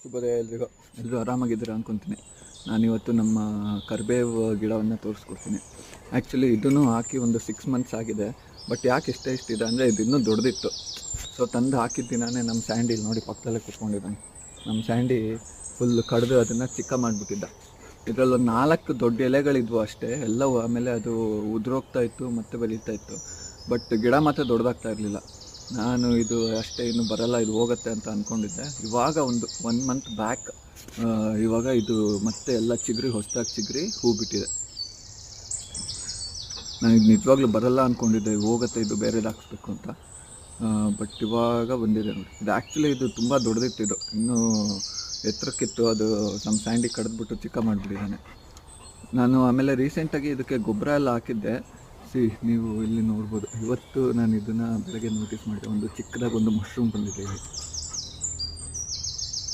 ಶುಭೋದಯ ಎಲ್ರಿಗೂ. ಎಲ್ಲರೂ ಆರಾಮಾಗಿದ್ದೀರಾ ಅಂದ್ಕೊತೀನಿ. ನಾನಿವತ್ತು ನಮ್ಮ ಕರಿಬೇವು ಗಿಡವನ್ನು ತೋರಿಸ್ಕೊಡ್ತೀನಿ. ಆ್ಯಕ್ಚುಲಿ ಇದನ್ನು ಹಾಕಿ ಒಂದು 6 ಮಂತ್ಸ್ ಆಗಿದೆ. ಬಟ್ ಯಾಕೆ ಇಷ್ಟಿದೆ ಅಂದರೆ ಇದು ಇನ್ನೂ ದೊಡ್ಡದಿತ್ತು. ಸೊ ತಂದು ಹಾಕಿದ ದಿನಾನೇ ನಮ್ಮ ಸ್ಯಾಂಡಿ ನೋಡಿ ಪಕ್ಕದಲ್ಲೇ ಕೂತ್ಕೊಂಡಿದ್ದಾನೆ. ನಮ್ಮ ಸ್ಯಾಂಡಿ ಫುಲ್ ಕಡಿದು ಅದನ್ನು ಚಿಕ್ಕ ಮಾಡಿಬಿಟ್ಟಿದ್ದ. ಇದರಲ್ಲೊಂದು 4 ದೊಡ್ಡ ಎಲೆಗಳಿದ್ವು ಅಷ್ಟೇ, ಎಲ್ಲವೂ. ಆಮೇಲೆ ಅದು ಉದುರೋಗ್ತಾ ಇತ್ತು ಮತ್ತು ಬೆಳೀತಾ ಇತ್ತು. ಬಟ್ ಗಿಡ ಮಾತ್ರ ದೊಡ್ಡದಾಗ್ತಾ ಇರಲಿಲ್ಲ. ನಾನು ಇದು ಅಷ್ಟೇ ಇನ್ನು ಬರಲ್ಲ, ಇದು ಹೋಗುತ್ತೆ ಅಂತ ಅಂದ್ಕೊಂಡಿದ್ದೆ. ಇವಾಗ ಒಂದು 1 ಮಂತ್ ಬ್ಯಾಕ್ ಇವಾಗ ಇದು ಮತ್ತೆ ಎಲ್ಲ ಚಿಗುರಿ, ಹೊಸದಾಗಿ ಚಿಗುರಿ ಹೂ ಬಿಟ್ಟಿದೆ. ನಾನು ಇದು ನಿಜವಾಗ್ಲೂ ಬರಲ್ಲ ಅಂದ್ಕೊಂಡಿದ್ದೆ, ಹೋಗುತ್ತೆ ಇದು ಬೇರೆದು ಹಾಕ್ಸ್ಬೇಕು ಅಂತ. ಬಟ್ ಇವಾಗ ಬಂದಿದೆ ನೋಡಿ. ಇದು ಆ್ಯಕ್ಚುಲಿ ಇದು ತುಂಬ ದೊಡ್ಡದಿತ್ತು, ಇದು ಇನ್ನೂ ಎತ್ತರಕ್ಕಿತ್ತು. ಅದು ನಮ್ಮ ಸ್ಯಾಂಡಿ ಕಡಿದ್ಬಿಟ್ಟು ಚಿಕ್ಕ ಮಾಡಿಬಿಟ್ಟಿದ್ದಾನೆ. ನಾನು ಆಮೇಲೆ ರೀಸೆಂಟಾಗಿ ಇದಕ್ಕೆ ಗೊಬ್ಬರ ಎಲ್ಲ ಹಾಕಿದ್ದೆ. ನೀವು ಇಲ್ಲಿ ನೋಡ್ಬೋದು. ಇವತ್ತು ನಾನು ಇದನ್ನು ಬೆಳಗ್ಗೆ ನೋಟಿಸ್ ಮಾಡಿದೆ, ಒಂದು ಚಿಕ್ಕದಾಗಿ ಒಂದು ಮಶ್ರೂಮ್ ಬಂದಿದೆ ಇಲ್ಲಿ.